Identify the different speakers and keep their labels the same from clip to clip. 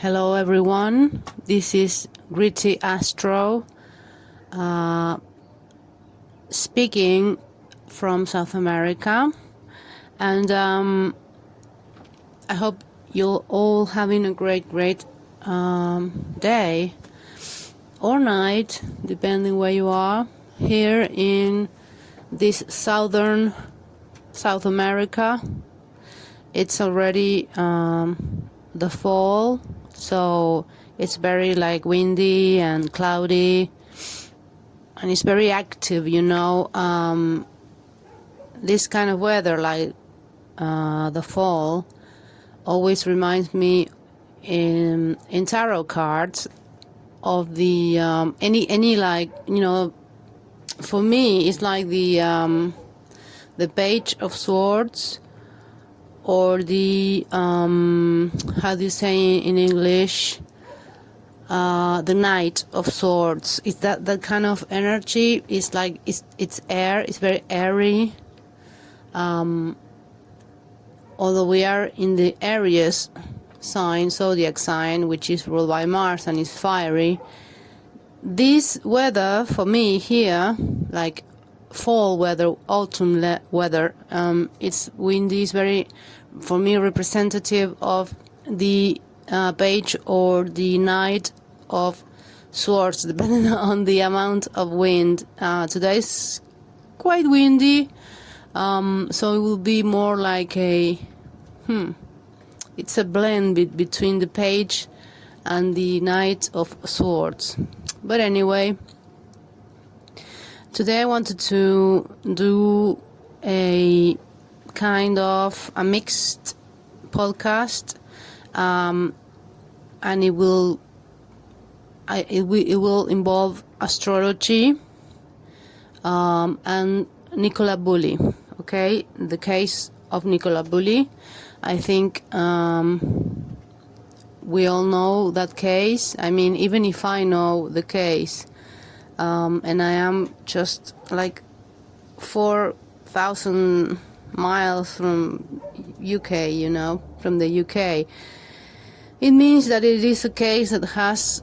Speaker 1: Hello everyone, this is Gritty Astro speaking from South America, and I hope you're all having a great day or night, depending where you are, here in this southern South America. It's already the fall, so it's very windy and cloudy, and it's very active, this kind of weather, the fall, always reminds me in tarot cards of the for me it's like the Page of Swords, or the how do you say in English, the Knight of Swords. It's that kind of energy. It's like it's air. It's very airy. Although we are in the Aries sign, zodiac sign, which is ruled by Mars and is fiery, this weather for me here, like fall weather, autumn weather, it's windy, it's very, for me, representative of the Page or the Knight of Swords, depending on the amount of wind. Today's quite windy, so it will be more like it's a blend between the Page and the Knight of Swords. But anyway, today I wanted to do a kind of a mixed podcast, and it will involve astrology and Nicola Bulley. Okay, the case of Nicola Bulley. I think we all know that case. I mean, even if I know the case, and I am just like 4,000 miles from UK, from the UK, it means that it is a case that has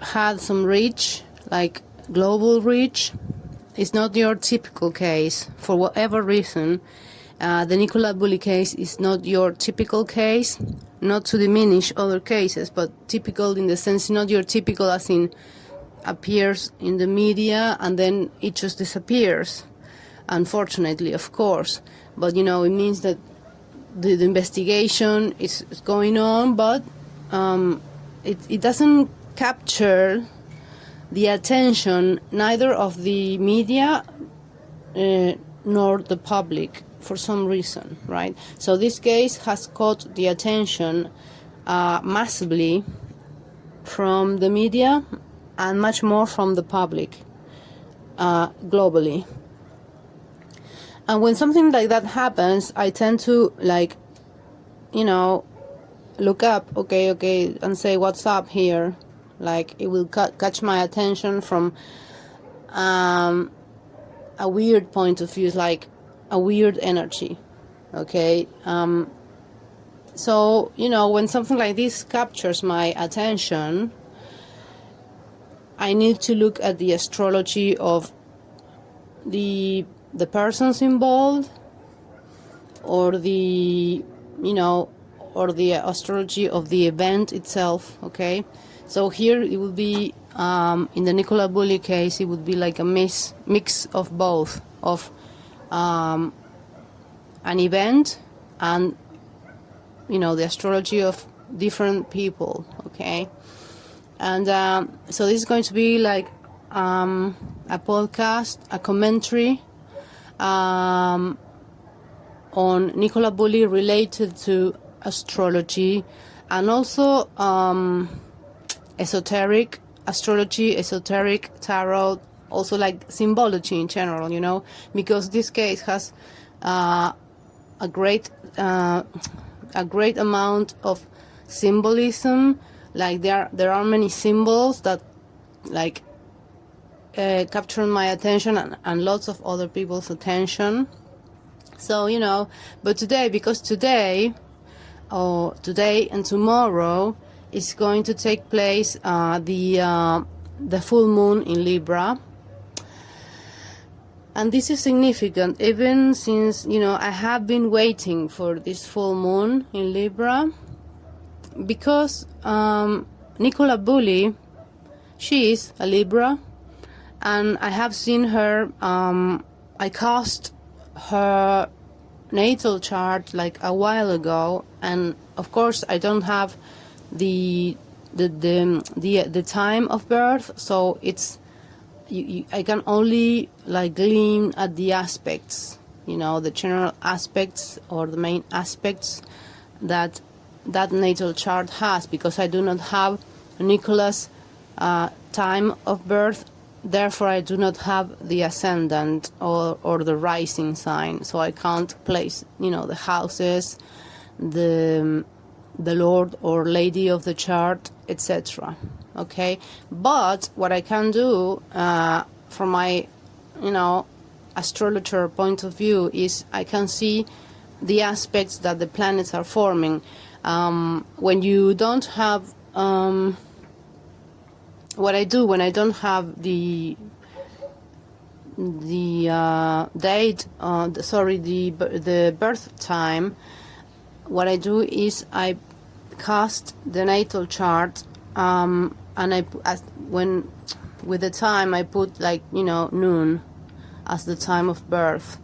Speaker 1: had some reach, like global reach. It's not your typical case. For whatever reason, the Nicola Bulley case is not your typical case, not to diminish other cases, but typical in the sense, not your typical as in appears in the media and then it just disappears, unfortunately, of course. But it means that the investigation is going on, but it doesn't capture the attention neither of the media nor the public for some reason, right? So this case has caught the attention massively from the media and much more from the public globally. And when something like that happens, I tend to look up, okay, and say, what's up here? Like, it will catch my attention from a weird point of view, it's like a weird energy, okay? So, when something like this captures my attention, I need to look at the astrology of the persons involved, or the astrology of the event itself, okay? So here it would be, in the Nicola Bulley case, it would be like a mix of both, of an event and, the astrology of different people, okay? And so this is going to be like a podcast, a commentary on Nicola Bulley related to astrology, and also esoteric astrology, esoteric tarot, also like symbology in general, because this case has a great amount of symbolism. Like there are many symbols that captured my attention and lots of other people's attention. So, but today, because today and tomorrow is going to take place the full moon in Libra. And this is significant, even since, I have been waiting for this full moon in Libra, because Nicola Bulley, she is a Libra, and I have seen her, I cast her natal chart like a while ago, and of course I don't have the time of birth, so it's I can only like glean at the aspects, the general aspects or the main aspects that natal chart has, because I do not have Nicola's time of birth. Therefore, I do not have the ascendant or the rising sign, so I can't place, the houses, the Lord or Lady of the chart, etc. Okay, but what I can do from my, astrologer point of view is I can see the aspects that the planets are forming. When you don't have what I do when I don't have the date, the birth time, what I do is I cast the natal chart, and with the time I put noon as the time of birth,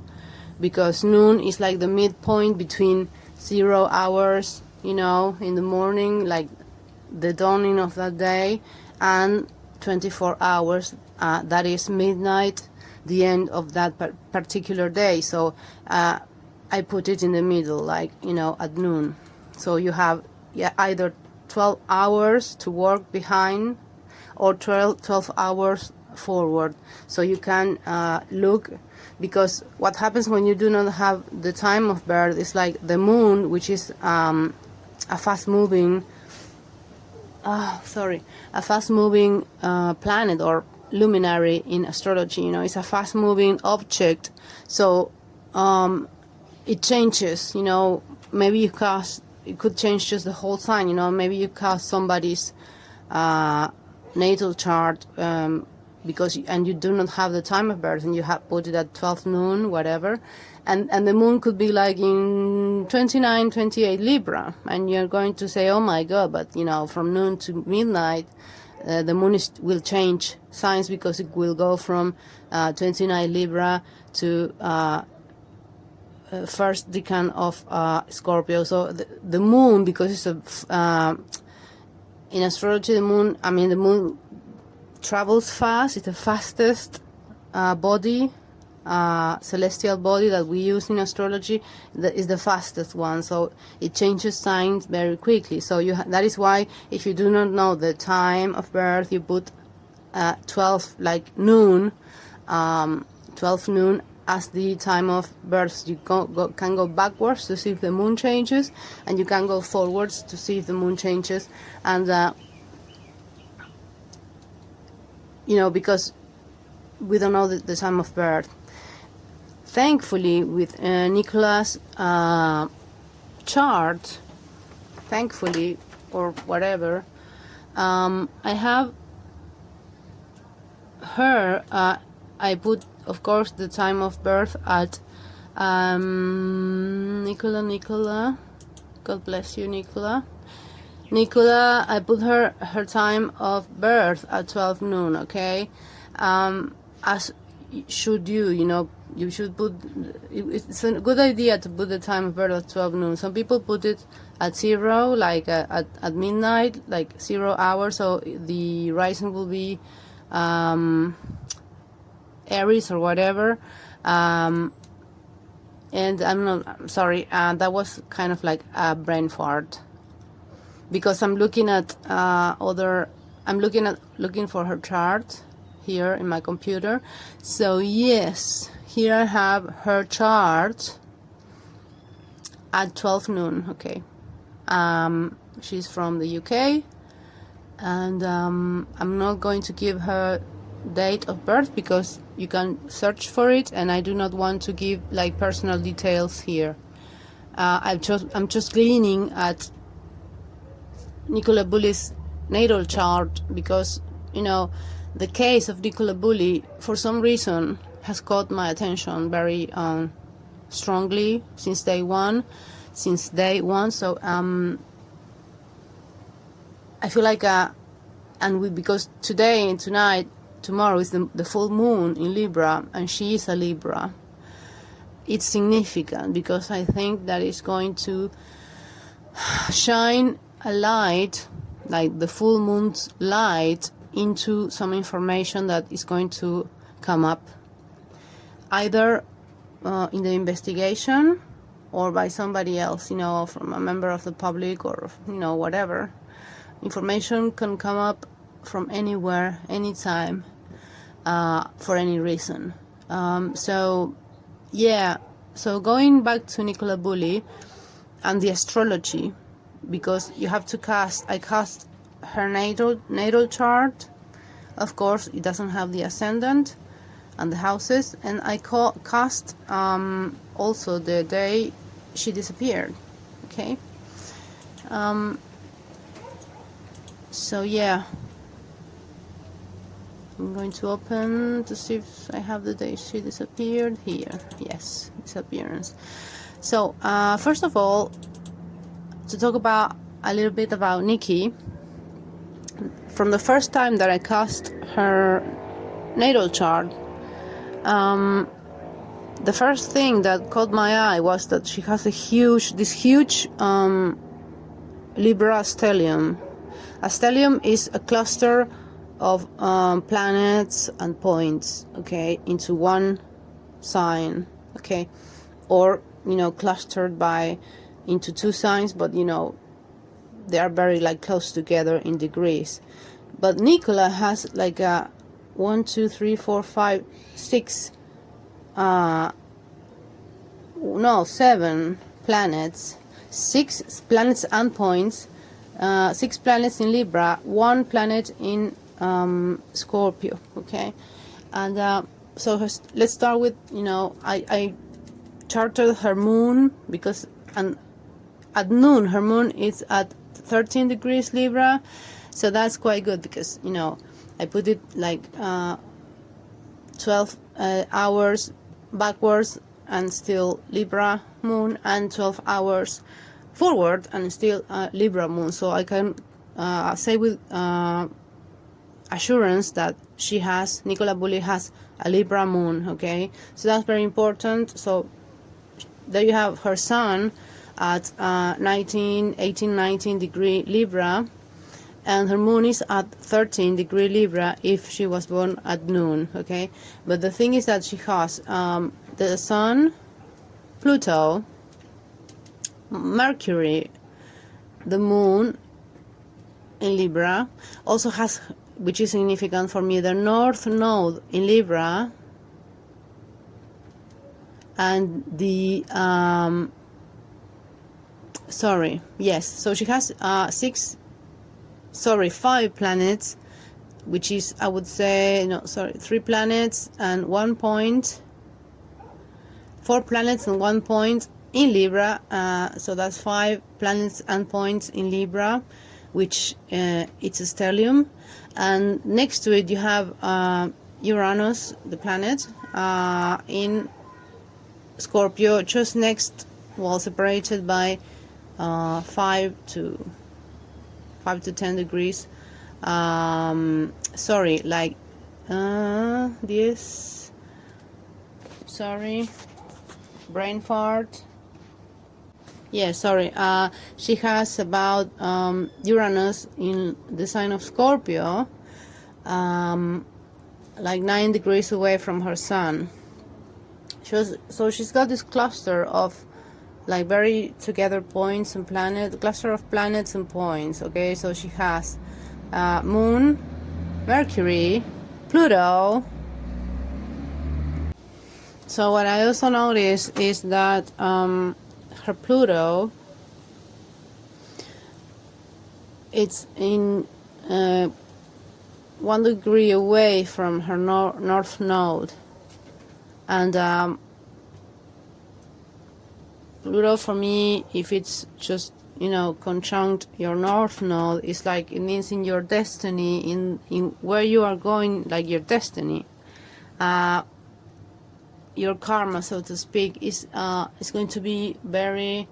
Speaker 1: because noon is like the midpoint between 0 hours, in the morning, like the dawning of that day, and 24 hours, that is midnight, the end of that particular day. So I put it in the middle, at noon. So you have either 12 hours to work behind or 12 hours forward. So you can look, because what happens when you do not have the time of birth is like the moon, which is a fast-moving planet or luminary in astrology. It's a fast-moving object, so it changes. Maybe it could change just the whole sign. Maybe you cast somebody's natal chart because you do not have the time of birth, and you have put it at 12 noon, whatever, and the moon could be like in 29, 28 Libra, and you're going to say, oh my God, but from noon to midnight, the moon will change signs, because it will go from 29 Libra to first decan of Scorpio. So the moon, because it's in astrology, the moon travels fast. It's the fastest body, celestial body that we use in astrology. That is the fastest one, so it changes signs very quickly. So that is why, if you do not know the time of birth, you put 12 noon, 12 noon as the time of birth. You can go backwards to see if the moon changes, and you can go forwards to see if the moon changes. And because we don't know the time of birth. Thankfully, with Nicola's chart, or whatever, I have her, I put, of course, the time of birth at Nicola, God bless you, Nicola, I put her time of birth at 12 noon, okay? As should you should put, it's a good idea to put the time of birth at 12 noon. Some people put it at 0, like at midnight, like 0 hours, so the rising will be Aries or whatever. And I'm sorry, that was kind of like a brain fart, because I'm looking at looking for her chart here in my computer. So yes, here I have her chart at 12 noon. Okay, she's from the UK, and I'm not going to give her date of birth because you can search for it, and I do not want to give like personal details here. I'm just gleaning at Nicola Bulley's natal chart, because, you know, the case of Nicola Bulley, for some reason, has caught my attention very strongly since day one. So I feel like, because today and tomorrow is the full moon in Libra, and she is a Libra. It's significant because I think that it's going to shine a light, like the full moon's light, into some information that is going to come up, either in the investigation or by somebody else, you know, from a member of the public, or, you know, whatever. Information can come up from anywhere, anytime, for any reason. So going back to Nicola Bulley and the astrology, because you have to I cast her natal chart. Of course, it doesn't have the ascendant and the houses, and I cast also the day she disappeared. Okay. So yeah, I'm going to open to see if I have the day she disappeared here. Yes, disappearance. So first of all, to talk about a little bit about Nikki. From the first time that I cast her natal chart, the first thing that caught my eye was that she has this huge Libra stellium. A stellium is a cluster of planets and points, okay, into one sign, okay, or, you know, clustered into two signs, but, you know, they are very, like, close together in degrees. But Nicola has like a 1, 2, 3, 4, 5, 6 7 planets, 6 planets and points, 6 planets in Libra, 1 planet in Scorpio, okay. And so let's start with, you know, I charted her moon, because at noon her moon is at 13 degrees Libra, so that's quite good, because, you know, I put it like 12 hours backwards and still Libra moon, and 12 hours forward and still Libra moon. So I can say with assurance that Nicola Bulley has a Libra moon, okay? So that's very important. So there you have her sun at 18, 19 degree Libra, and her moon is at 13 degree Libra if she was born at noon, okay? But the thing is that she has the sun, Pluto, Mercury, the moon in Libra, also has, which is significant for me, the North Node in Libra, and the so she has 5 planets, which is, I would say, 3 planets and 1 point, 4 planets and 1 point in Libra, so that's 5 planets and points in Libra, which it's a stellium. And next to it you have Uranus, the planet, in Scorpio, just next, well, separated by 5 to 10 degrees. Brain fart. She has about Uranus in the sign of Scorpio, like 9 degrees away from her sun. So she's got this cluster of, like, very together points and cluster of planets and points, okay? So she has Moon, Mercury, Pluto. So what I also noticed is that her Pluto, it's in 1 degree away from her north node, and Pluto, for me, if it's just conjunct your north node, is like, it means in your destiny, in where you are going, like your destiny, your karma, so to speak, is going to be very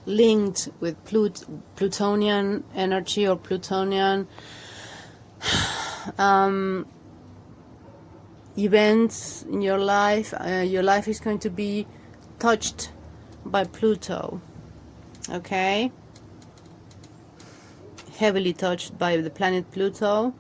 Speaker 1: linked with Plutonian energy, or Plutonian events in your life. Your life is going to be touched by Pluto, okay? Heavily touched by the planet Pluto.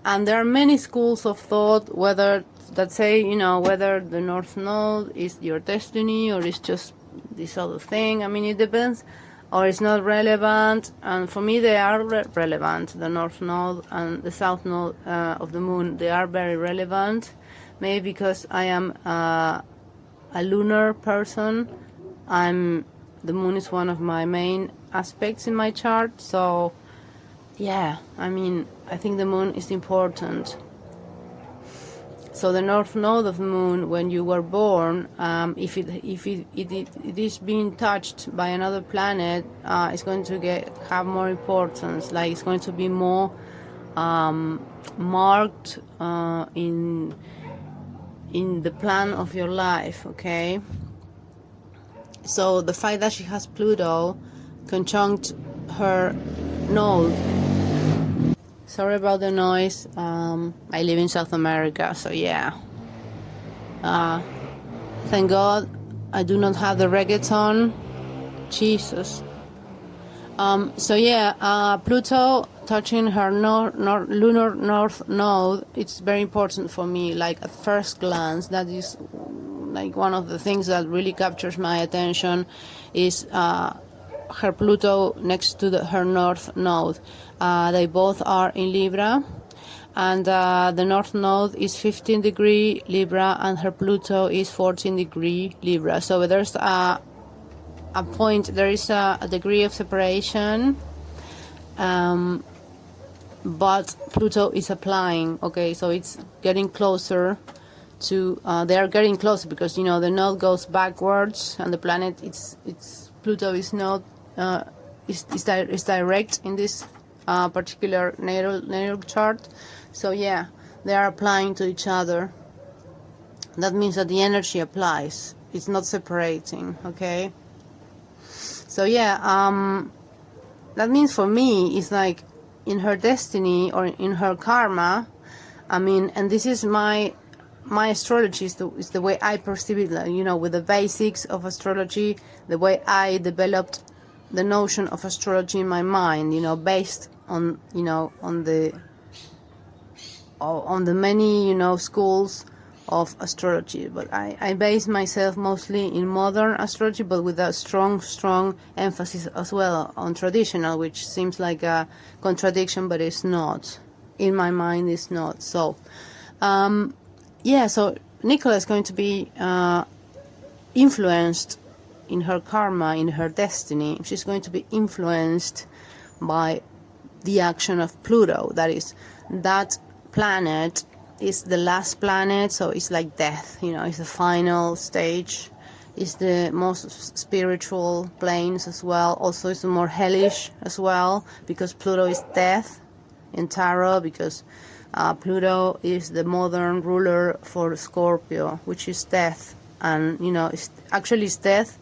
Speaker 1: And there are many schools of thought that say, whether the North Node is your destiny or it's just this other thing. I mean, it depends, or it's not relevant. And for me, they are relevant. The North Node and the South Node of the Moon, they are very relevant. Maybe because I am a lunar person. The Moon is one of my main aspects in my chart. So, yeah, I mean, I think the Moon is important. So the North Node of the Moon, when you were born, if it is being touched by another planet, it's going to have more importance. Like, it's going to be more marked in the plan of your life. Okay. So the fact that she has Pluto conjunct her node. Sorry about the noise. I live in South America, so yeah. Thank God I do not have the reggaeton. Jesus. So yeah, Pluto touching her lunar north node, it's very important for me. Like, at first glance, that is like one of the things that really captures my attention, is her Pluto next to her north node. They both are in Libra, and the north node is 15 degree Libra, and her Pluto is 14 degree Libra. So there's a point, there is a degree of separation, but Pluto is applying. Okay, so it's getting closer to, they are getting closer, because the node goes backwards, and the planet, Pluto is not is direct in this particular natal chart. So yeah, they are applying to each other. That means that the energy applies, it's not separating. Okay, so yeah, that means for me, it's like in her destiny or in her karma. I mean, and this is my astrology is the way I perceive it, with the basics of astrology, the way I developed the notion of astrology in my mind, based on on the many schools of astrology. But I base myself mostly in modern astrology, but with a strong emphasis as well on traditional, which seems like a contradiction, but it's not. In my mind, it's not. So yeah, so Nicola is going to be influenced in her karma, in her destiny. She's going to be influenced by the action of Pluto. That planet is the last planet, so it's like death, it's the final stage. It's the most spiritual planes as well. Also, it's the more hellish as well, because Pluto is death in tarot, because Pluto is the modern ruler for Scorpio, which is death. And, it's death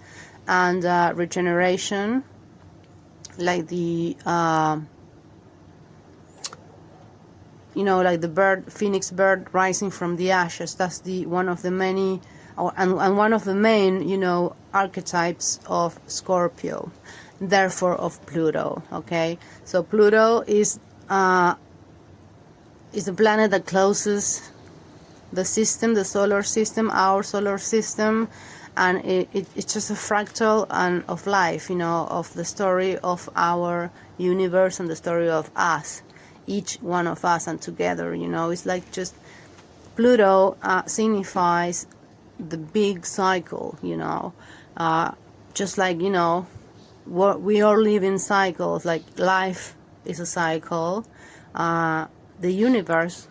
Speaker 1: and regeneration, like the, like the phoenix bird rising from the ashes. That's one of the many, and one of the main, archetypes of Scorpio, therefore of Pluto. Okay, so Pluto is a planet that closes the system, the solar system, our solar system, and it's just a fractal of life, of the story of our universe and the story of us, each one of us, and together, it's like just Pluto signifies the big cycle, just like, what we all live in cycles, like life is a cycle. The universe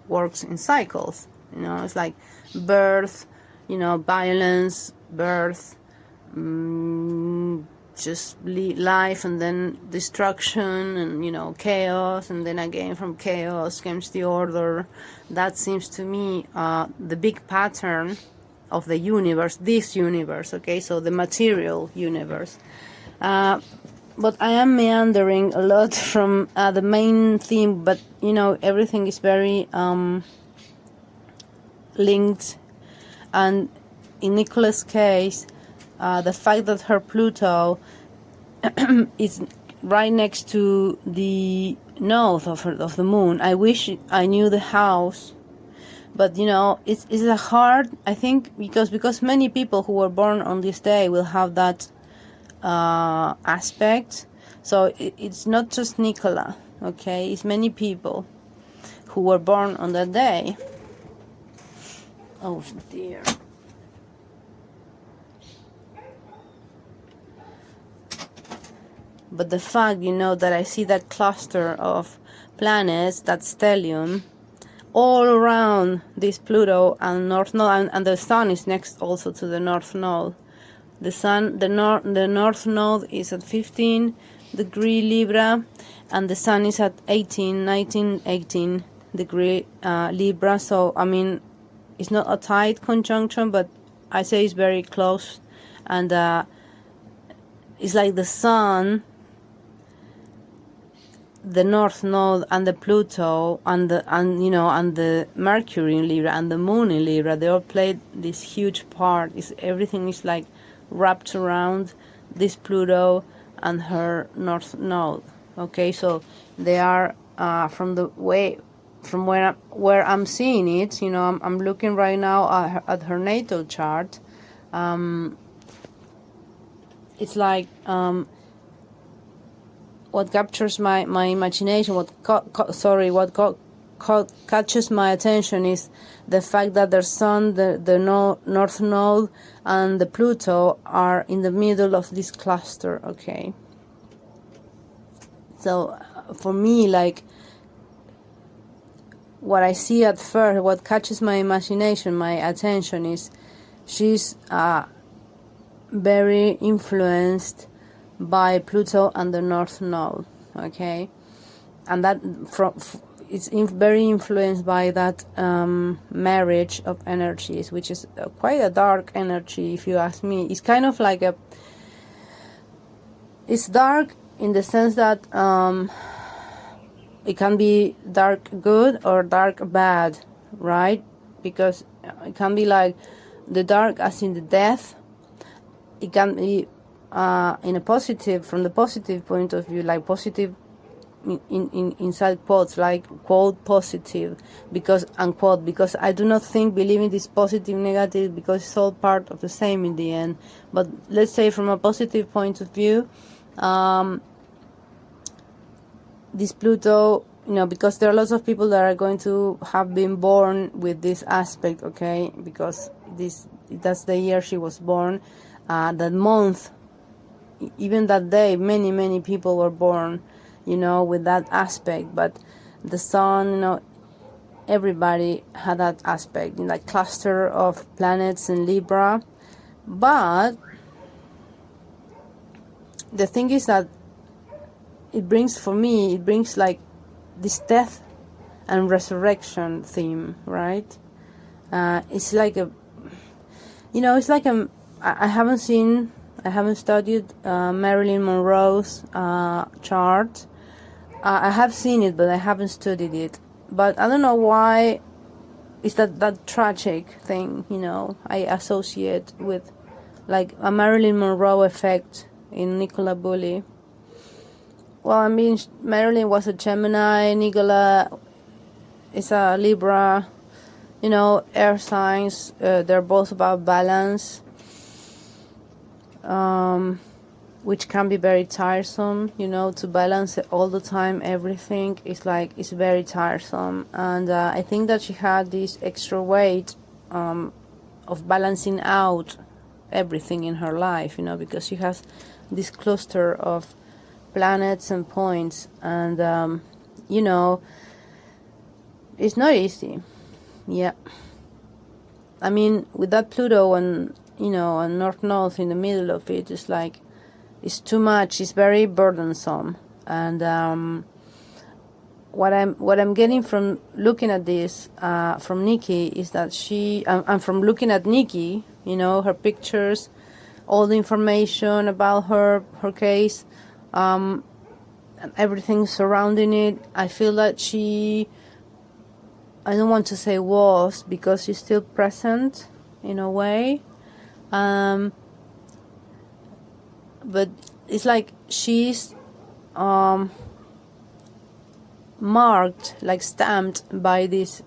Speaker 1: works in cycles, it's like birth, violence, birth, just life and then destruction and, you know, chaos, and then again from chaos comes the order. That seems to me the big pattern of the universe, this universe, okay, so the material universe. But I am meandering a lot from the main theme, but, you know, everything is very linked. And in Nicola's case, the fact that her Pluto is right next to the north of the moon. I wish I knew the house, but, you know, it's a hard, I think, because many people who were born on this day will have that aspect. So it's not just Nicola, okay? It's many people who were born on that day. Oh dear. But the fact, you know, that I see that cluster of planets, that stellium, all around this Pluto and North Node, and the Sun is next also to the North Node. The Sun, the North Node is at 15 degree Libra, and the Sun is at 19, 18 degree Libra. So, I mean, it's not a tight conjunction, but I say it's very close. And it's like the Sun, the North Node, and the Pluto, and the Mercury in Libra, and the Moon in Libra, they all played this huge part. Everything is like wrapped around this Pluto and her North Node. Okay, so they are from where I'm seeing it. You know, I'm looking right now at her natal chart. It's like what captures my imagination, what catches my attention is the fact that the Sun, the North Node, and the Pluto are in the middle of this cluster, okay? So for me, like, what I see at first, what catches my imagination, my attention is she's very influenced by Pluto and the North Node, okay, and that it's very influenced by that marriage of energies, which is quite a dark energy, if you ask me. It's kind of like it's dark in the sense that it can be dark good or dark bad, right? Because it can be like the dark as in the death. It can be in a positive, from the positive point of view, like positive inside quotes, like quote positive, because unquote, because I do not believe in this positive negative, because it's all part of the same in the end. But let's say from a positive point of view, this Pluto, you know, because there are lots of people that are going to have been born with this aspect, okay, because that's the year she was born, that month, even that day, many people were born, you know, with that aspect. But the Sun, you know, everybody had that aspect, like cluster of planets in Libra. But the thing is that it brings like this death and resurrection theme, right? It's like I haven't studied Marilyn Monroe's chart. I have seen it, but I haven't studied it. But I don't know why it's that tragic thing, you know, I associate with like a Marilyn Monroe effect in Nicola Bulley. Well, I mean, Marilyn was a Gemini, Nicola is a Libra, you know, air signs, they're both about balance. Which can be very tiresome, you know, to balance it all the time, everything is like, it's very tiresome. And I think that she had this extra weight of balancing out everything in her life, you know, because she has this cluster of planets and points, and you know, it's not easy. Yeah, I mean, with that Pluto and and north in the middle of it. It's like, it's too much. It's very burdensome. And what I'm getting from looking at this from Nikki is that I'm from looking at Nikki, her pictures, all the information about her case, and everything surrounding it. I feel that I don't want to say was, because she's still present in a way, but it's like she's marked, like stamped by this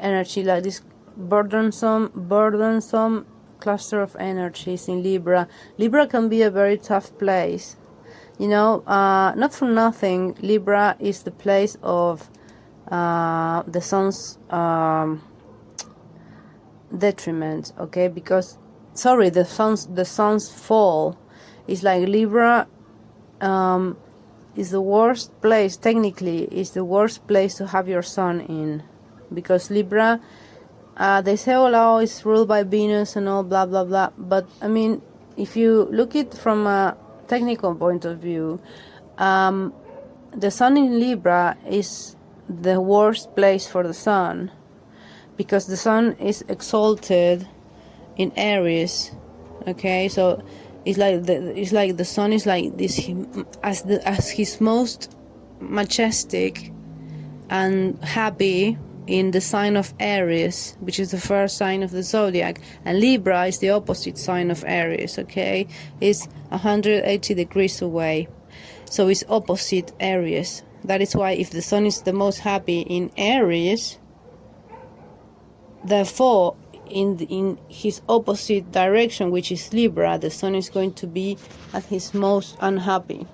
Speaker 1: energy, like this burdensome cluster of energies in Libra. Libra can be a very tough place, not for nothing. Libra is the place of the sun's detriment, okay? Because the sun's fall is like Libra is the worst place, technically is the worst place to have your sun in, because Libra, they say, oh, it's ruled by Venus and all blah blah blah, but I mean, if you look it from a technical point of view, the sun in Libra is the worst place for the sun, because the sun is exalted in Aries, okay? So it's like the sun is like this, as his most majestic and happy in the sign of Aries, which is the first sign of the zodiac, and Libra is the opposite sign of Aries, okay? It's 180 degrees away, so it's opposite Aries. That is why if the sun is the most happy in Aries, therefore in his opposite direction, which is Libra, the sun is going to be at his most unhappy.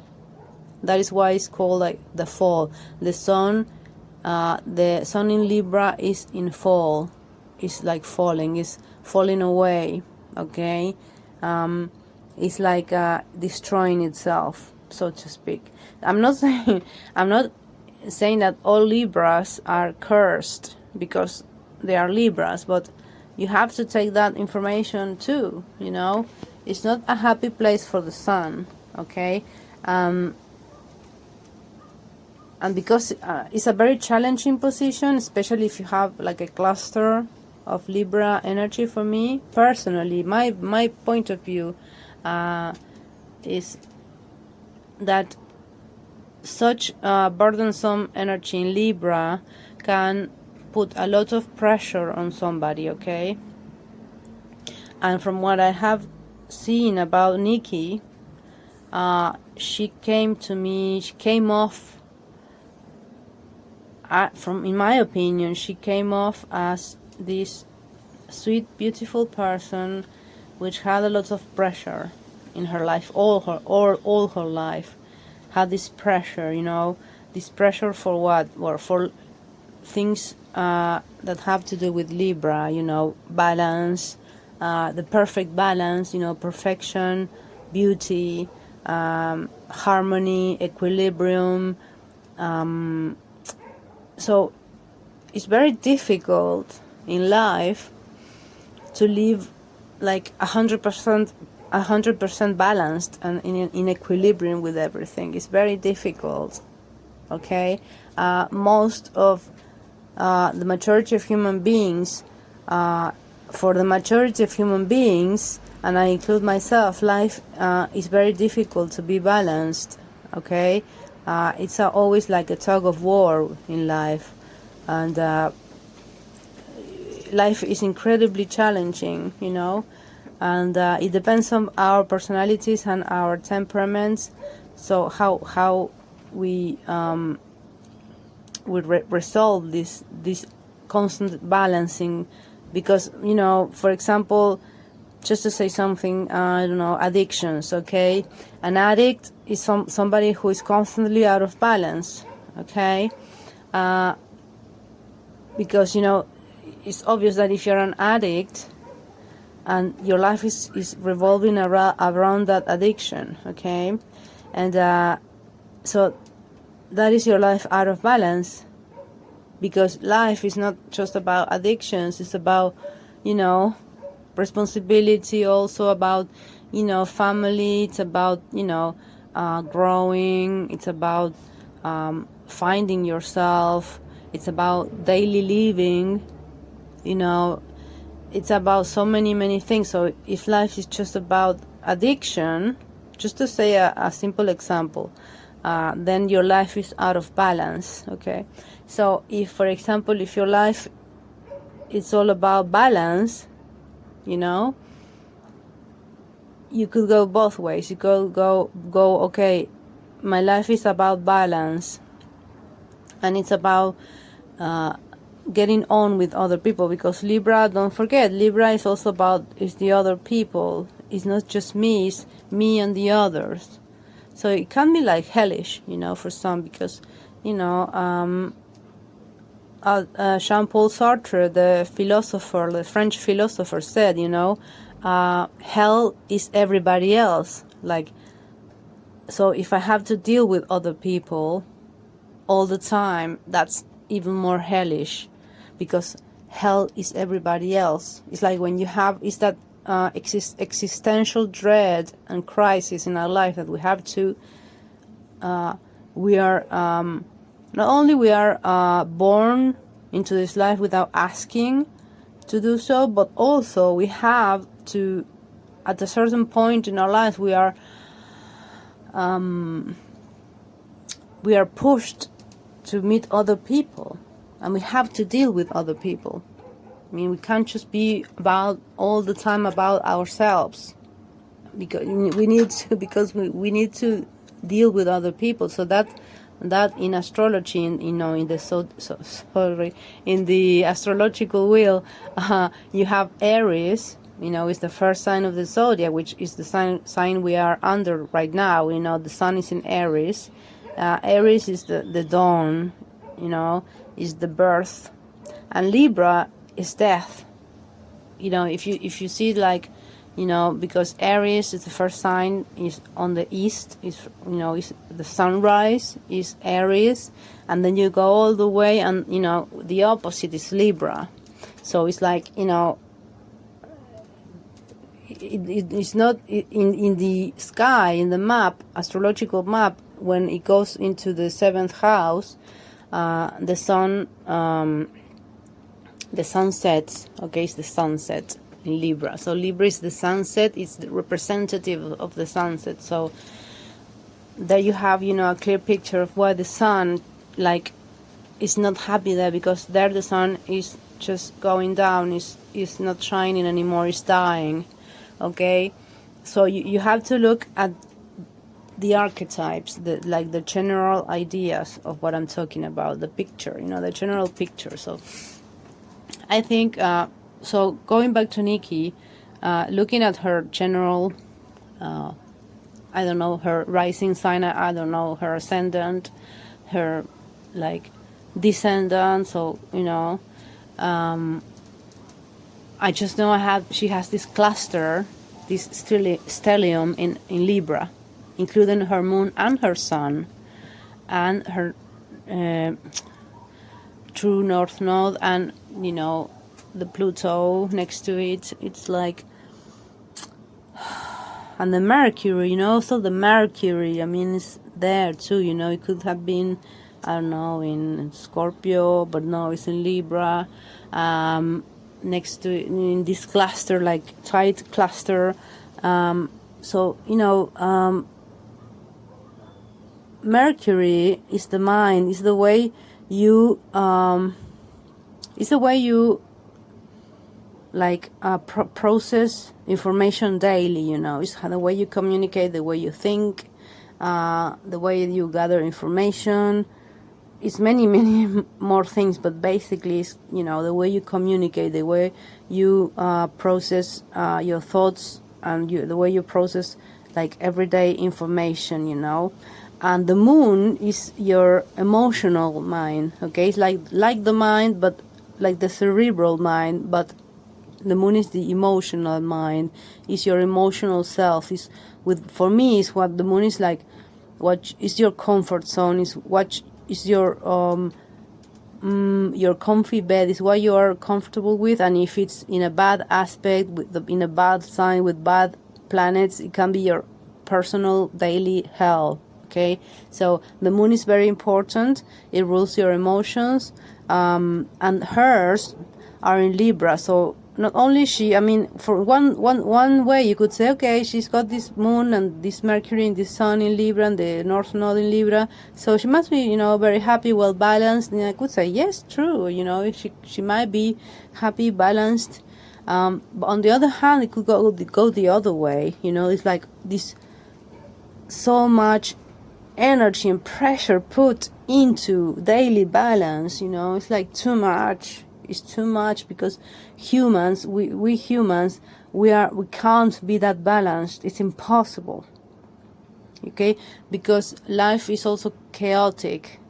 Speaker 1: That is why it's called like the fall. The sun in Libra is in fall. It's like falling. It's falling away. Okay, it's like destroying itself, so to speak. I'm not saying that all Libras are cursed because they are Libras, but you have to take that information too. It's not a happy place for the sun. Okay. And because it's a very challenging position, especially if you have like a cluster of Libra energy. For me personally, my point of view is that such burdensome energy in Libra can put a lot of pressure on somebody, okay? And from what I have seen about Nikki, she came off, in my opinion, she came off as this sweet, beautiful person which had a lot of pressure in her life, all her life had this pressure, this pressure for what? Or for things that have to do with Libra, balance, the perfect balance, perfection, beauty, harmony, equilibrium. So it's very difficult in life to live like 100% balanced and in equilibrium with everything. It's very difficult, okay? Most of the majority of human beings, for the majority of human beings, and I include myself, life is very difficult to be balanced, okay? It's always like a tug of war in life, and life is incredibly challenging, and it depends on our personalities and our temperaments, so how we would resolve this constant balancing. Because for example, just to say something, addictions, okay? An addict is somebody who is constantly out of balance, okay? Because it's obvious that if you're an addict and your life is revolving around that addiction, okay? And so that is your life out of balance, because life is not just about addictions, it's about responsibility, also about, family. It's about, growing. It's about finding yourself. It's about daily living. It's about so many things. So if life is just about addiction, just to say a simple example, then your life is out of balance. Okay, so if, for example, if your life is all about balance, you could go both ways. You could go okay, my life is about balance, and it's about getting on with other people, because Libra, don't forget, Libra is also about, is the other people. It's not just me, it's me and the others. So it can be like hellish, for some, because Jean-Paul Sartre, the French philosopher, said, hell is everybody else. Like, so if I have to deal with other people all the time, that's even more hellish, because hell is everybody else. It's like when you have, is that existential dread and crisis in our life that we have to, we are, not only we are born into this life without asking to do so, but also we have to, at a certain point in our lives, we are pushed to meet other people, and we have to deal with other people. I mean, we can't just be about all the time about ourselves, because we need to deal with other people. So that in astrology, in the astrological wheel, you have Aries. Is the first sign of the zodiac, which is the sign we are under right now. The sun is in Aries. Aries is the dawn, is the birth, and Libra is death. If you see, like, because Aries is the first sign, is on the east, is the sunrise is Aries, and then you go all the way, and the opposite is Libra. So it's like, it's not in the sky, in the map, astrological map. When it goes into the 7th house, the sun sets. Okay, it's the sunset in Libra. So Libra is the sunset. It's the representative of the sunset. So there you have, a clear picture of why the sun, like, is not happy there, because there the sun is just going down. Is not shining anymore. It's dying. Okay, so you have to look at the archetypes, the general ideas of what I'm talking about, the picture, the general picture. So I think, so going back to Nikki, looking at her general, I don't know, her rising sign, I don't know, her ascendant, her, like, descendant. So, I just know she has this cluster, this stellium in Libra, including her moon and her sun, and her true north node, and the Pluto next to it. It's like, and the Mercury, so the Mercury, I mean, it's there too. It could have been, I don't know, in Scorpio, but no, it's in Libra. Next to, in this cluster, like tight cluster. So Mercury is the mind, is the way you like process information daily. It's the way you communicate, the way you think, the way you gather information. It's many more things, but basically it's, the way you communicate, the way you process your thoughts, and the way you process, like, everyday information, And the moon is your emotional mind. Okay, it's like the mind, but like the cerebral mind, but the moon is the emotional mind. It's your emotional self. For me, is what the moon is like. What is your comfort zone? Is what is your your comfy bed is what you are comfortable with, and if it's in a bad aspect, in a bad sign with bad planets, it can be your personal daily hell. Okay, so the moon is very important. It rules your emotions, and hers are in Libra. So not only she, I mean, for one way you could say, okay, she's got this moon and this Mercury and this sun in Libra and the North Node in Libra, so she must be, very happy, well balanced. And I could say, yes, true, she might be happy, balanced. But on the other hand, it could go the other way. It's like this, so much energy and pressure put into daily balance. It's like too much. It's too much, because humans, we humans, we can't be that balanced. It's impossible. Okay, because life is also chaotic.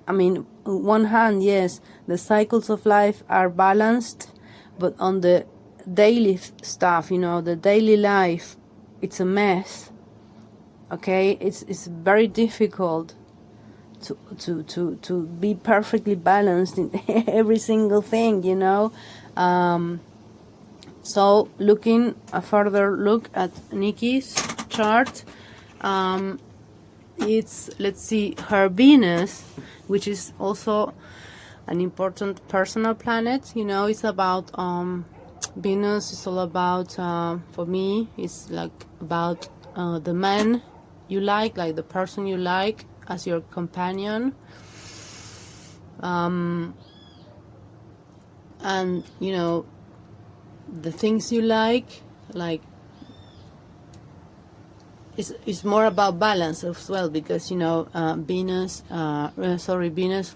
Speaker 1: I mean, on one hand, yes, the cycles of life are balanced, but on the daily stuff, the daily life, it's a mess. Okay, it's very difficult to be perfectly balanced in every single thing, so looking a further look at Nikki's chart, it's, let's see, her Venus, which is also an important personal planet. It's about Venus is all about, for me, it's like about the man you like the person you like as your companion, and the things you like it's more about balance as well, because Venus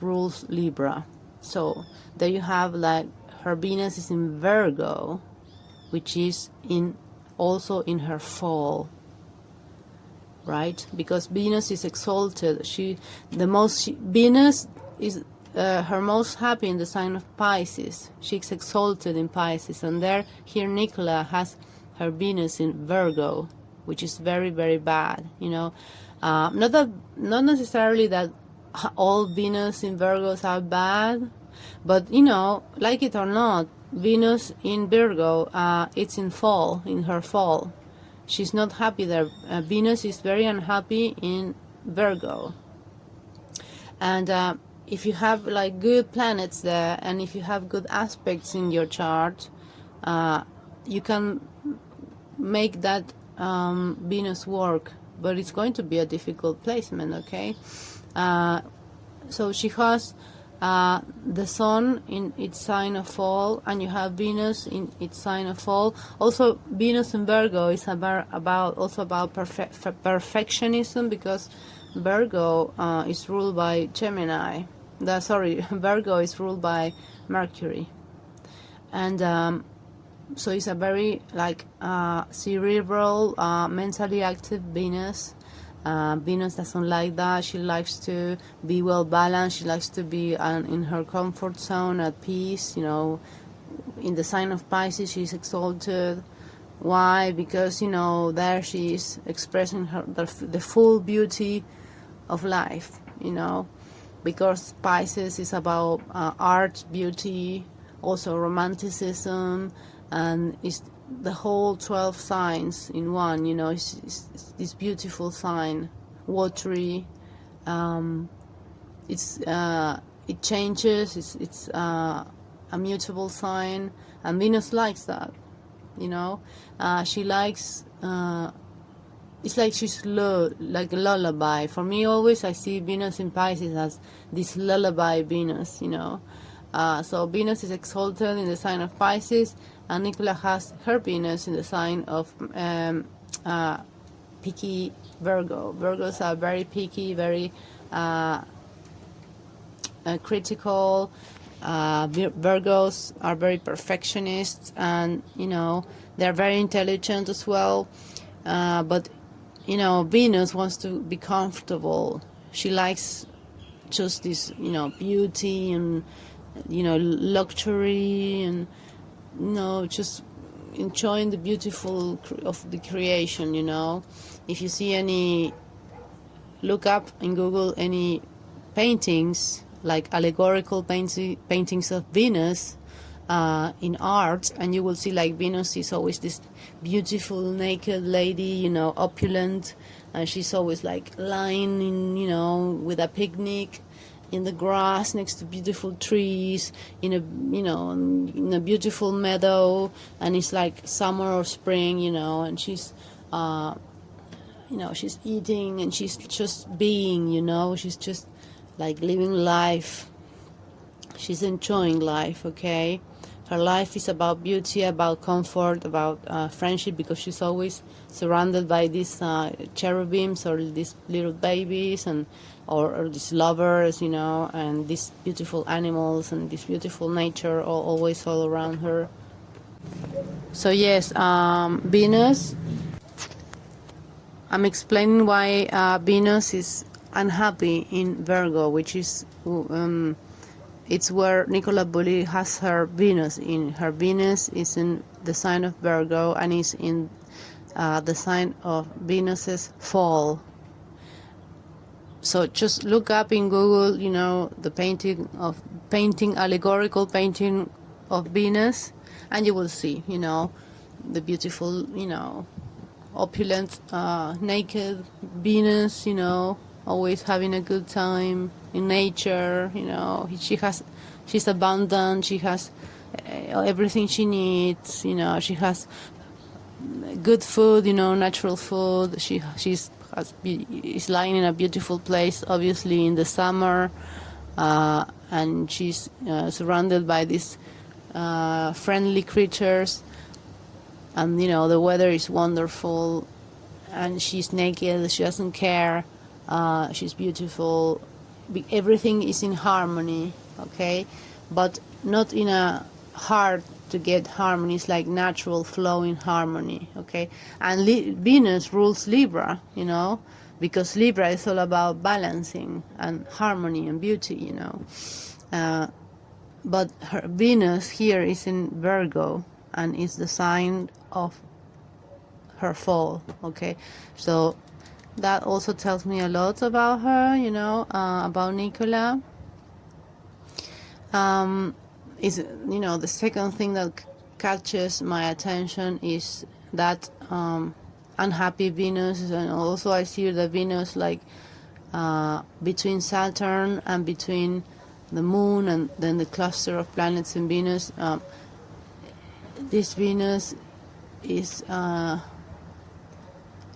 Speaker 1: rules Libra. So there you have, like, her Venus is in Virgo, which is also in her fall, right? Because Venus is exalted. Venus is her most happy in the sign of Pisces. She's exalted in Pisces, and here Nicola has her Venus in Virgo, which is very, very bad. Not necessarily that all Venus in Virgos are bad, but like it or not, Venus in Virgo, it's in her fall. She's not happy there. Venus is very unhappy in Virgo. And if you have good planets there, and if you have good aspects in your chart, you can make that Venus work, but it's going to be a difficult placement, okay? So she has the Sun in its sign of fall, and you have Venus in its sign of fall. Also, Venus in Virgo is about perfectionism, because Virgo is ruled by Gemini. Virgo is ruled by Mercury, and so it's a very cerebral, mentally active Venus. Venus doesn't like that. She likes to be well balanced. She likes to be in her comfort zone, at peace. In the sign of Pisces, she's exalted. Why? Because there she is expressing the full beauty of life. Because Pisces is about art, beauty, also romanticism, and it's the whole 12 signs in one. It's this beautiful sign, watery. It changes. It's a mutable sign, and Venus likes that. She likes. It's like she's like a lullaby. For me, always I see Venus in Pisces as this lullaby Venus. So Venus is exalted in the sign of Pisces, and Nicola has her Venus in the sign of picky Virgo. Virgos are very picky, very critical. Virgos are very perfectionist, and they're very intelligent as well. But Venus wants to be comfortable. She likes just this beauty and luxury, and just enjoying the beautiful of the creation. If you see look up in Google any paintings like allegorical paintings of Venus in art, and you will see like Venus is always this beautiful naked lady, opulent, and she's always like lying in, with a picnic in the grass next to beautiful trees in a beautiful meadow, and it's like summer or spring, and she's she's eating and she's just being, she's just like living life. She's enjoying life, okay? Her life is about beauty, about comfort, about friendship, because she's always surrounded by these cherubims or these little babies or these lovers, and these beautiful animals and this beautiful nature always all around her. So yes, Venus, I'm explaining why Venus is unhappy in Virgo, which is it's where Nicola Bulley has her Venus in. Her Venus is in the sign of Virgo and is in the sign of Venus's fall. So just look up in Google, the allegorical painting of Venus, and you will see, the beautiful, opulent, naked Venus, always having a good time in nature, she's abundant, she has everything she needs, she has good food, natural food, is lying in a beautiful place, obviously in the summer, and she's surrounded by these friendly creatures, and the weather is wonderful, and she's naked, she doesn't care, she's beautiful, everything is in harmony, okay, but not in a hard to get harmony. It's like natural flowing harmony, okay. And Venus rules Libra, because Libra is all about balancing and harmony and beauty, but her Venus here is in Virgo and is the sign of her fall, okay. So that also tells me a lot about her, about Nicola. Is the second thing that catches my attention is that unhappy Venus, and also I see the Venus like between Saturn and between the Moon, and then the cluster of planets in Venus. This Venus is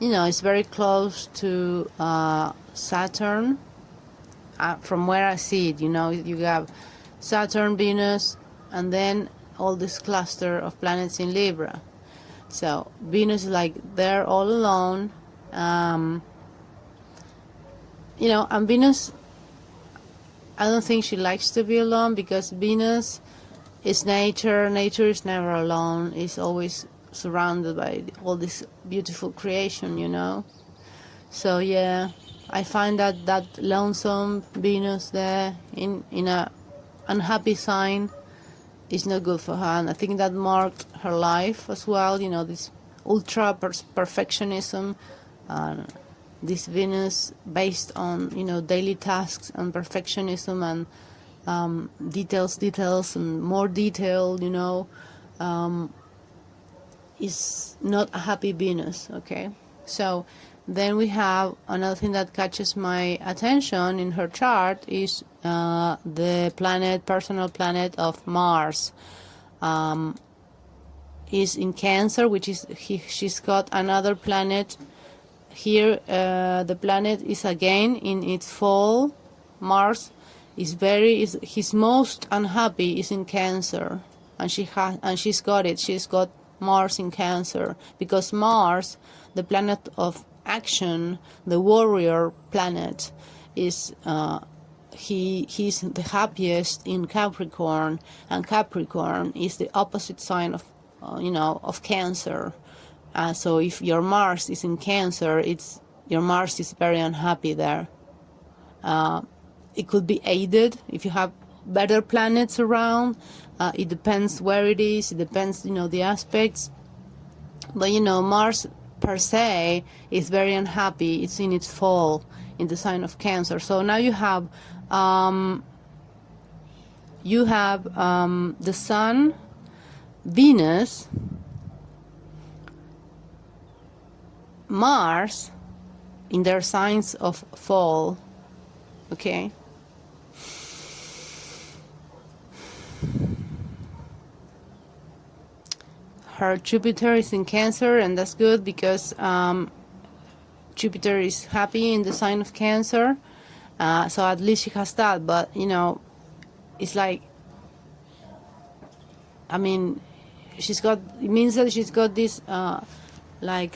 Speaker 1: it's very close to Saturn. From where I see it, you have Saturn, Venus, and then all this cluster of planets in Libra. So Venus is like there all alone, and Venus, I don't think she likes to be alone, because Venus is nature. Nature is never alone. It's always surrounded by all this beautiful creation, So yeah, I find that lonesome Venus there in a unhappy sign is not good for her, and I think that marked her life as well, this ultra perfectionism, this Venus based on daily tasks and perfectionism and details and more detail, is not a happy Venus, okay. So then we have another thing that catches my attention in her chart is the personal planet of Mars. Is in Cancer, which is she's got another planet here. The planet is again in its fall. Mars is his most unhappy is in Cancer, and she's got it. She's got Mars in Cancer, because Mars, the planet of action, the warrior planet, is he's the happiest in Capricorn, and Capricorn is the opposite sign of Cancer. So if your Mars is in Cancer, your Mars is very unhappy there. It could be aided if you have better planets around. It depends where it is. It depends, the aspects. But Mars per se is very unhappy. It's in its fall in the sign of Cancer. So now you have you have the Sun, Venus, Mars in their signs of fall, okay? Her Jupiter is in Cancer, and that's good because Jupiter is happy in the sign of Cancer, so at least she has that. But you know, it's like, I mean, it means that she's got this like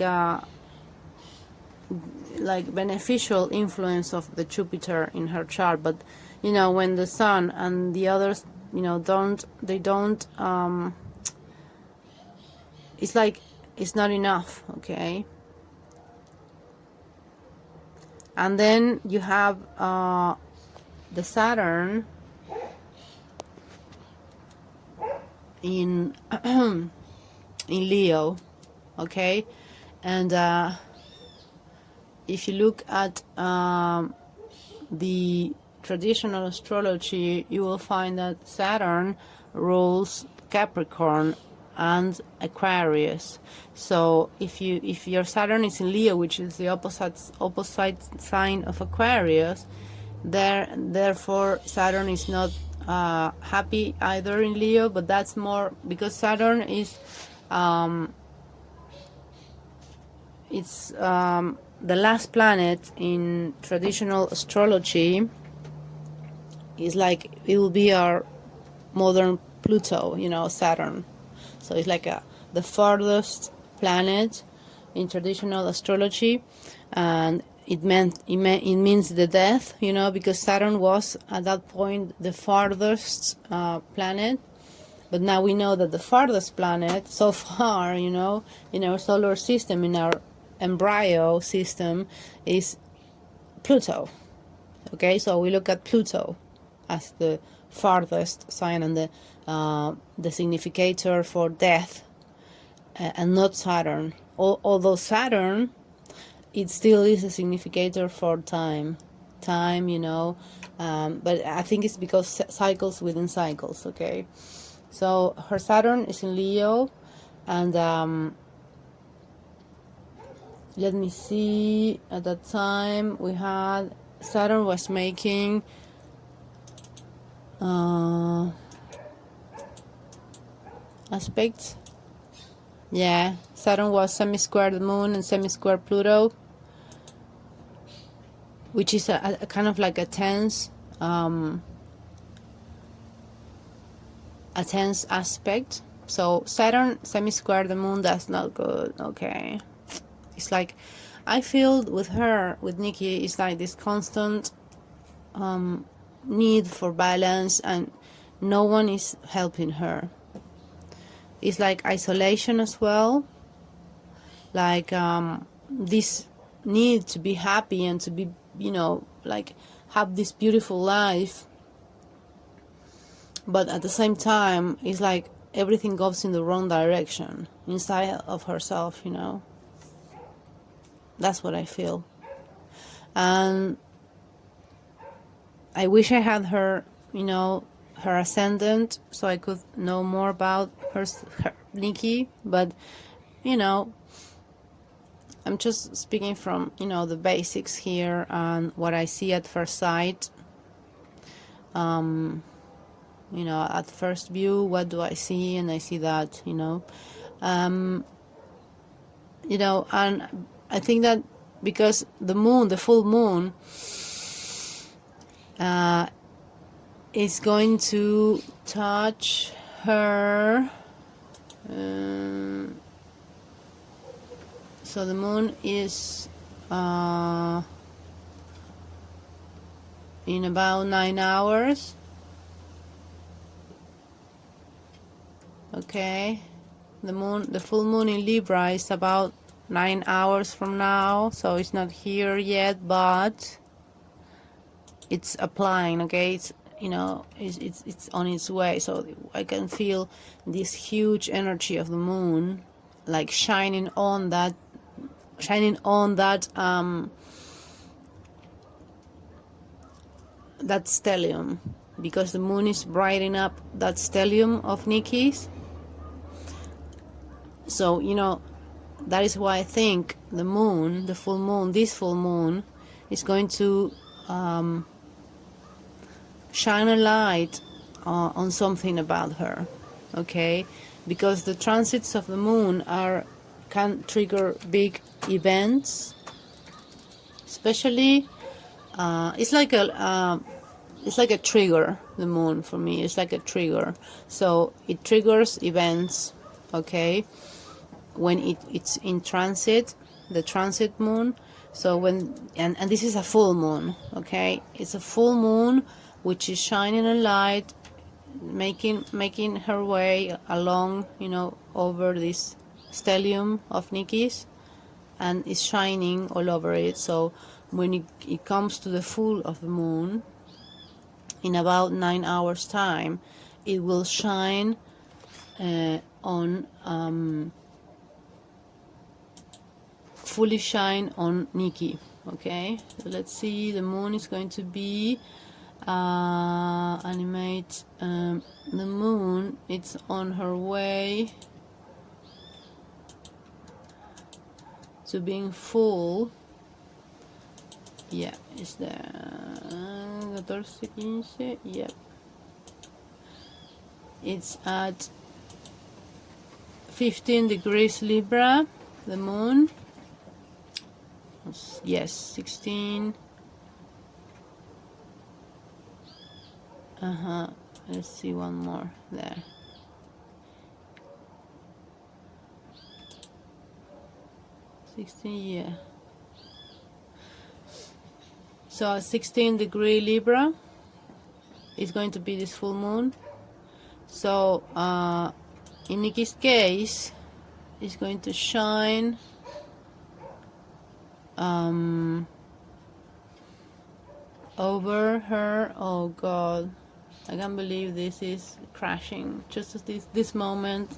Speaker 1: beneficial influence of the Jupiter in her chart. But you know, when the Sun and the others, you know, don't it's like it's not enough, okay? And then you have the Saturn in in Leo, okay? And if you look at the traditional astrology, you will find that Saturn rules Capricorn and Aquarius. So if your Saturn is in Leo, which is the opposite sign of Aquarius, therefore Saturn is not happy either in Leo. But that's more because Saturn is it's the last planet in traditional astrology. Is like it will be our modern Pluto, you know, Saturn. So it's like the farthest planet in traditional astrology, and it means the death, you know, because Saturn was at that point the farthest planet. But now we know that the farthest planet so far, you know, in our solar system, in our embryo system, is Pluto. Okay, so we look at Pluto as the farthest sign and the significator for death, and not Saturn. Although Saturn, it still is a significator for time, you know, but I think it's because cycles within cycles, okay? So her Saturn is in Leo, and let me see, at that time we had Saturn was making aspects. Yeah, Saturn was semi-square the Moon and semi-square Pluto, which is a kind of like a tense aspect. So Saturn semi-square the Moon, that's not good, okay? It's like, I feel with her, with Nikki, it's like this constant need for balance, and no one is helping her. It's like isolation as well, like this need to be happy and to be, you know, like have this beautiful life, but at the same time it's like everything goes in the wrong direction inside of herself, you know. That's what I feel. And I wish I had her, you know, her ascendant, so I could know more about her Nikki. But, you know, I'm just speaking from, you know, the basics here and what I see at first sight. You know, at first view, what do I see? And I see that, you know, and I think that because the moon, the full moon, is going to touch her. So the moon is in about 9 hours. Okay, the full moon in Libra is about 9 hours from now, so it's not here yet, but it's applying. Okay, it's, you know, it's on its way. So I can feel this huge energy of the moon, like shining on that that stellium. because the moon is brightening up that stellium of Nikki's. So, you know, that is why I think the moon, the full moon, this full moon, is going to shine a light on something about her, okay? Because the transits of the moon can trigger big events, especially it's like a trigger. The moon for me is like a trigger, so it triggers events, okay, when it's in transit, the transit moon. So when and this is a full moon, okay, it's a full moon which is shining a light, making her way along, you know, over this stellium of Nikki's, and is shining all over it. So when it comes to the full of the moon in about 9 hours time, it will shine fully shine on Nikki, okay? So let's see, the moon is going to be animate the moon. It's on her way to being full. Yeah, it's there. 14, 15, yeah. It's at 15 degrees Libra, the moon. Yes, 16. Let's see one more there. Yeah. So 16 degree Libra is going to be this full moon. So in Nikki's case, it's going to shine over her. Oh God, I can't believe this is crashing just at this moment.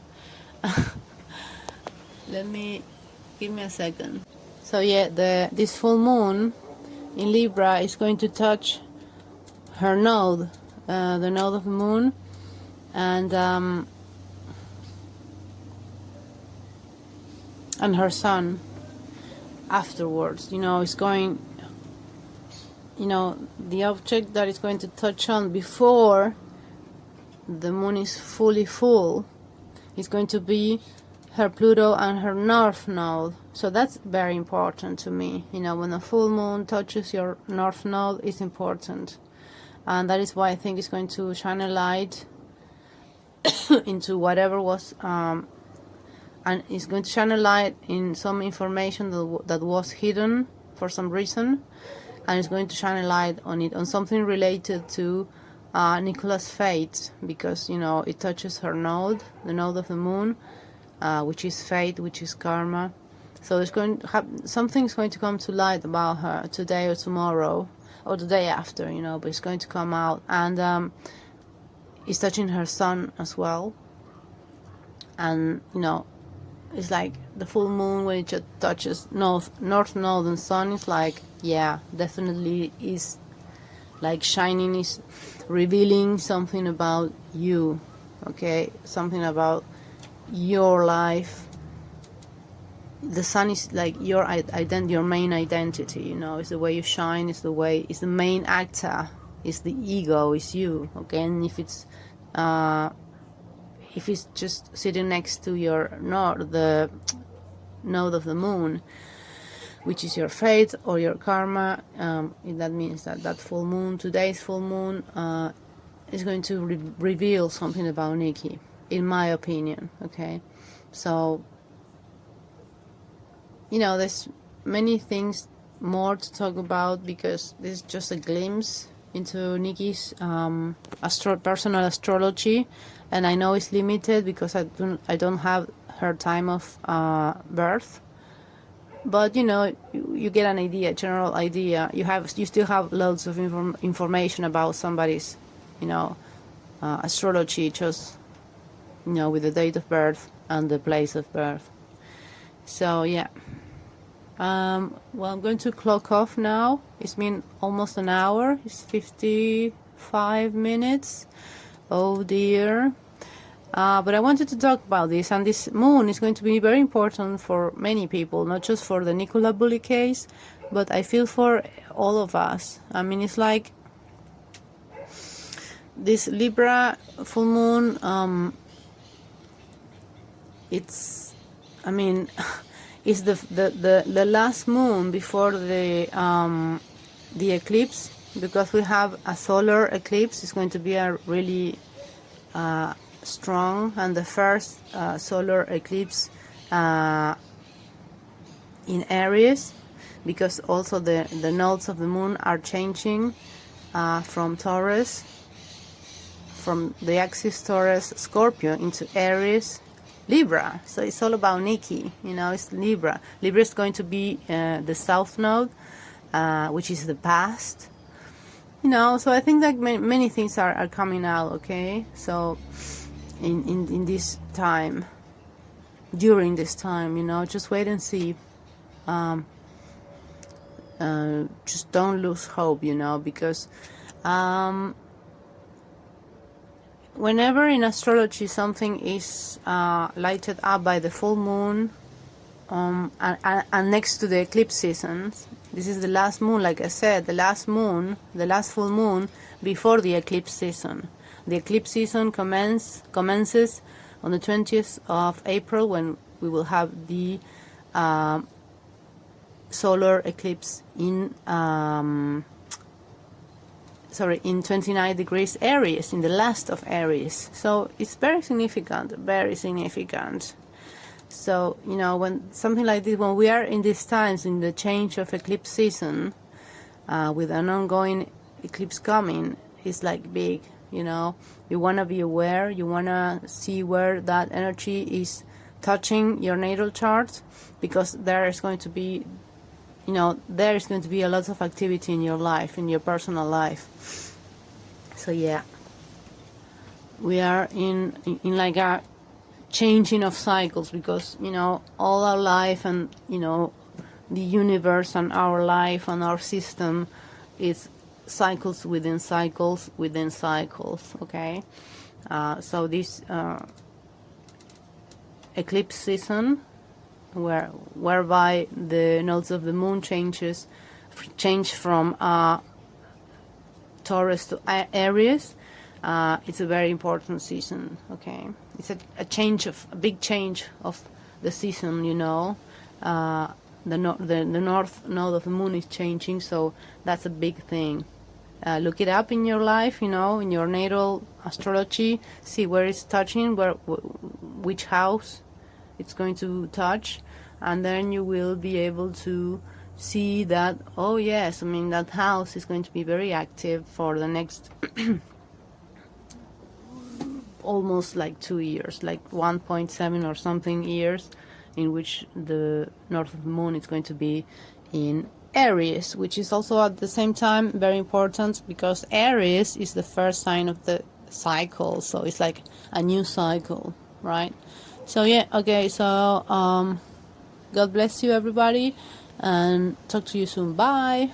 Speaker 1: Give me a second. So yeah, this full moon in Libra is going to touch her node, the node of the moon, and her sun afterwards. You know, it's going, you know, the object that is going to touch on before the moon is fully full is going to be her Pluto and her north node. So that's very important to me. You know, when a full moon touches your north node, it's important, and that is why I think it's going to shine a light into whatever was and it's going to shine a light in some information that was hidden for some reason, and it's going to shine a light on it, on something related to Nicola's fate, because, you know, it touches her node, the node of the moon, which is fate, which is karma. So it's going to something's going to come to light about her today or tomorrow or the day after, you know, but it's going to come out, and it's touching her sun as well. And, you know, it's like the full moon when it just touches north node and sun, is like, yeah, definitely is like shining, is revealing something about you, okay, something about your life. The sun is like your your main identity, you know, it's the way you shine, it's the main actor, it's the ego, it's you, okay. And if it's just sitting next to your node, the node of the moon, which is your fate or your karma, that means that full moon, today's full moon, is going to reveal something about Nikki, in my opinion, okay. So, you know, there's many things more to talk about, because this is just a glimpse into Nikki's personal astrology, and I know it's limited because I don't have her time of birth, but you know, you get an idea, general idea. You still have loads of information about somebody's, you know, astrology, just, you know, with the date of birth and the place of birth. So yeah, well, I'm going to clock off now. It's been almost an hour. It's 50 5 minutes. Oh dear. But I wanted to talk about this, and this moon is going to be very important for many people, not just for the Nicola Bulley case, but I feel for all of us. I mean, it's like this Libra full moon, it's, I mean, it's the last moon before the eclipse, because we have a solar eclipse. It's going to be a really strong, and the first solar eclipse in Aries, because also the nodes of the moon are changing from Taurus, from the axis Taurus Scorpio into Aries Libra. So it's all about Nikki, you know, it's Libra. Libra is going to be the south node, which is the past, you know. So I think that many things are coming out, okay? So in this time, during this time, you know, just wait and see. Just don't lose hope, you know, because whenever in astrology something is lighted up by the full moon, and next to the eclipse seasons, this is the last moon, like I said, the last full moon before the eclipse season. The eclipse season commences on the 20th of April, when we will have the solar eclipse in 29 degrees Aries, in the last of Aries. So it's very significant, very significant. So, you know, when something like this, when we are in these times, in the change of eclipse season, with an ongoing eclipse coming, it's like big, you know. You want to be aware, you want to see where that energy is touching your natal chart, because there is going to be, you know, there is going to be a lot of activity in your life, in your personal life. So yeah, we are in like a changing of cycles, because, you know, all our life, and, you know, the universe and our life and our system is cycles within cycles within cycles, okay? So this eclipse season, whereby the nodes of the moon change from Taurus to Aries, it's a very important season, okay? It's a big change of the season, you know. The north node of the moon is changing, so that's a big thing. Look it up in your life, you know, in your natal astrology. See where it's touching, which house it's going to touch, and then you will be able to see that, oh yes, I mean, that house is going to be very active for the next almost like 2 years, like 1.7 or something years, in which the north of the moon is going to be in Aries, which is also at the same time very important, because Aries is the first sign of the cycle, so it's like a new cycle, right? So yeah, okay, so God bless you, everybody, and talk to you soon. Bye.